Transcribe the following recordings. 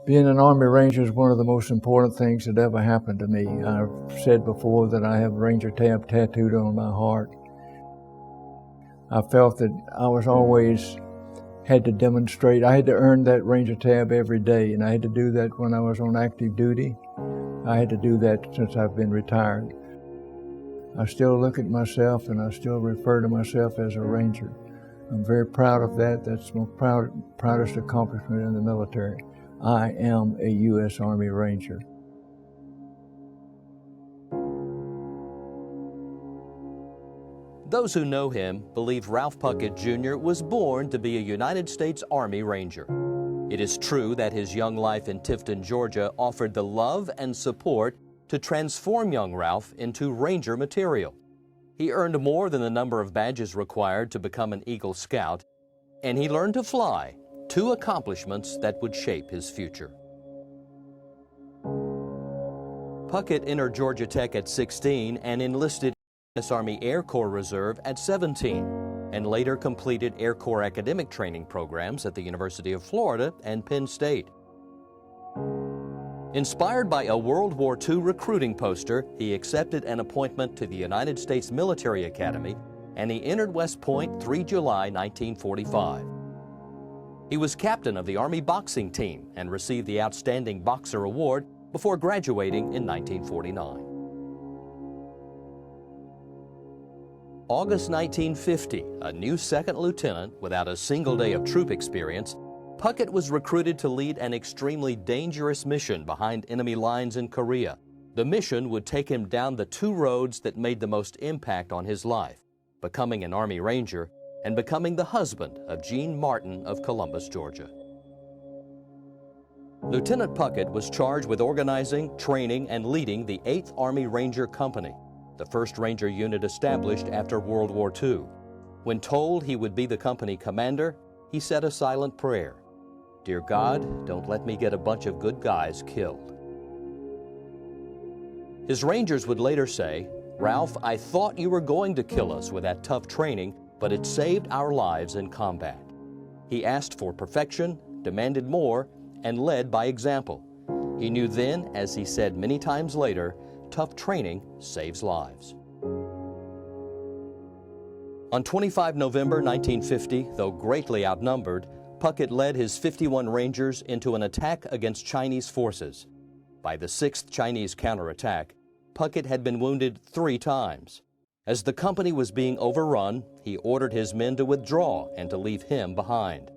Being an Army Ranger is one of the most important things that ever happened to me. I've said before that I have Ranger tab tattooed on my heart. I felt that I was always had to demonstrate. I had to earn that Ranger tab every day, and I had to do that when I was on active duty. I had to do that since I've been retired. I still look at myself and I still refer to myself as a Ranger. I'm very proud of that. That's my proudest accomplishment in the military. I am a U.S. Army Ranger. Those who know him believe Ralph Puckett Jr. was born to be a United States Army Ranger. It is true that his young life in Tifton, Georgia offered the love and support to transform young Ralph into Ranger material. He earned more than the number of badges required to become an Eagle Scout, and he learned to fly, two accomplishments that would shape his future. Puckett entered Georgia Tech at 16 and enlisted in the U.S. Army Air Corps Reserve at 17, and later completed Air Corps academic training programs at the University of Florida and Penn State. Inspired by a World War II recruiting poster, he accepted an appointment to the United States Military Academy, and he entered West Point 3 July 1945. He was captain of the Army boxing team and received the Outstanding Boxer Award before graduating in 1949. August 1950, a new second lieutenant without a single day of troop experience, Puckett was recruited to lead an extremely dangerous mission behind enemy lines in Korea. The mission would take him down the two roads that made the most impact on his life, becoming an Army Ranger and becoming the husband of Jean Martin of Columbus, Georgia. Lieutenant Puckett was charged with organizing, training, and leading the 8th Army Ranger Company, the first Ranger unit established after World War II. When told he would be the company commander, he said a silent prayer. "Dear God, don't let me get a bunch of good guys killed." His Rangers would later say, "Ralph, I thought you were going to kill us with that tough training, but it saved our lives in combat." He asked for perfection, demanded more, and led by example. He knew then, as he said many times later, tough training saves lives. On 25 November 1950, though greatly outnumbered, Puckett led his 51 Rangers into an attack against Chinese forces. By the 6th Chinese counterattack, Puckett had been wounded 3 times. As the company was being overrun, he ordered his men to withdraw and to leave him behind.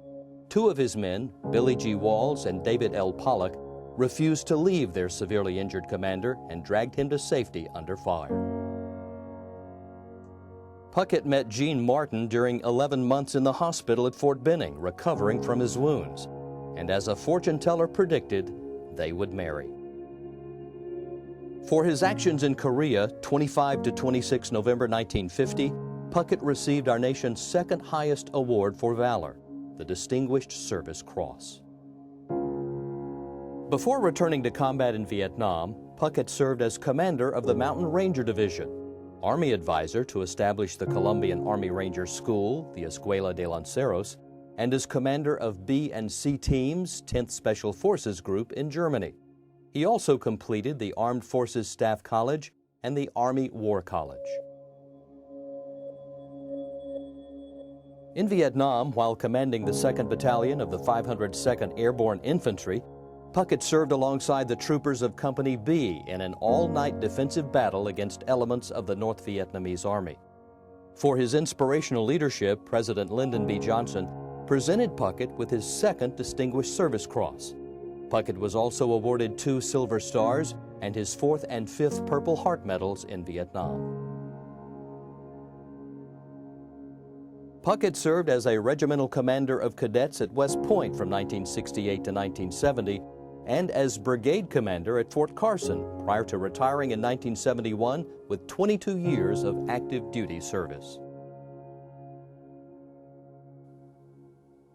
2 of his men, Billy G. Walls and David L. Pollock, refused to leave their severely injured commander and dragged him to safety under fire. Puckett met Jean Martin during 11 months in the hospital at Fort Benning, recovering from his wounds. And as a fortune teller predicted, they would marry. For his actions in Korea, 25 to 26 November 1950, Puckett received our nation's second highest award for valor, the Distinguished Service Cross. Before returning to combat in Vietnam, Puckett served as commander of the Mountain Ranger Division, Army advisor to establish the Colombian Army Ranger School, the Escuela de Lanceros, and as commander of B and C Teams, 10th Special Forces Group in Germany. He also completed the Armed Forces Staff College and the Army War College. In Vietnam, while commanding the 2nd Battalion of the 502nd Airborne Infantry, Puckett served alongside the troopers of Company B in an all-night defensive battle against elements of the North Vietnamese Army. For his inspirational leadership, President Lyndon B. Johnson presented Puckett with his 2nd Distinguished Service Cross. Puckett was also awarded 2 Silver Stars and his 4th and 5th Purple Heart medals in Vietnam. Puckett served as a regimental commander of cadets at West Point from 1968 to 1970 and as brigade commander at Fort Carson prior to retiring in 1971 with 22 years of active duty service.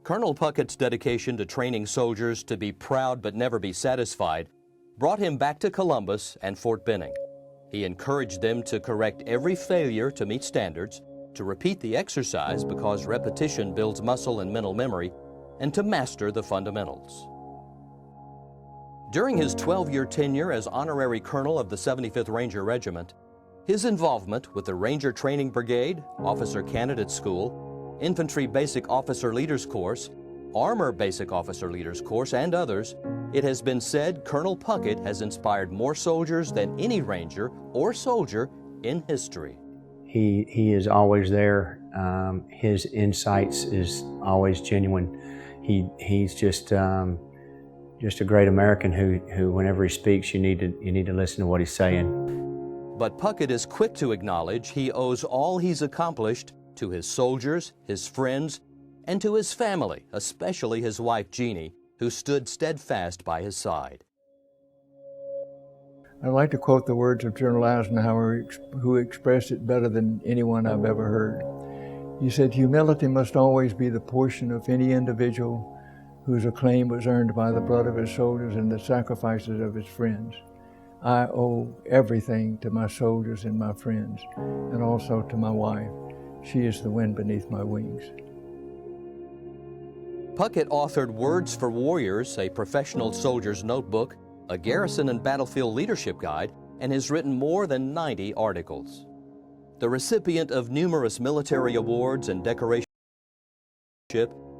Colonel Puckett's dedication to training soldiers to be proud but never be satisfied brought him back to Columbus and Fort Benning, recovering from his wounds. Colonel Puckett's dedication to training soldiers to be proud but never be satisfied brought him back to Columbus and Fort Benning. He encouraged them to correct every failure to meet standards, to repeat the exercise because repetition builds muscle and mental memory, and to master the fundamentals. During his 12-year tenure as honorary colonel of the 75th Ranger Regiment, his involvement with the Ranger Training Brigade, Officer Candidate School, Infantry Basic Officer Leaders Course, Armor Basic Officer Leaders Course, and others, it has been said Colonel Puckett has inspired more soldiers than any Ranger or soldier in history. He is always there. His insights is always genuine. He's just a great American who whenever he speaks, you need to listen to what he's saying. But Puckett is quick to acknowledge he owes all he's accomplished to his soldiers, his friends, and to his family, especially his wife Jeannie, who stood steadfast by his side. I'd like to quote the words of General Eisenhower, who expressed it better than anyone I've ever heard. He said, "Humility must always be the portion of any individual whose acclaim was earned by the blood of his soldiers and the sacrifices of his friends. I owe everything to my soldiers and my friends, and also to my wife. She is the wind beneath my wings." Puckett authored Words for Warriors, a professional soldier's notebook, a garrison and battlefield leadership guide, and has written more than 90 articles. The recipient of numerous military awards and decorations,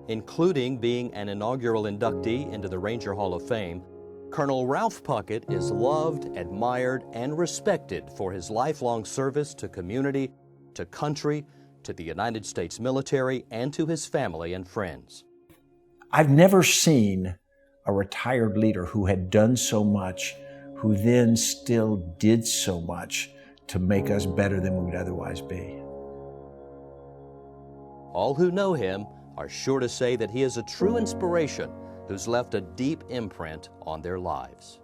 including being an inaugural inductee into the Ranger Hall of Fame, Colonel Ralph Puckett is loved, admired, and respected for his lifelong service to community, to country, to the United States military, and to his family and friends. I've never seen a retired leader who had done so much, who then still did so much to make us better than we would otherwise be. All who know him are sure to say that he is a true inspiration who's left a deep imprint on their lives.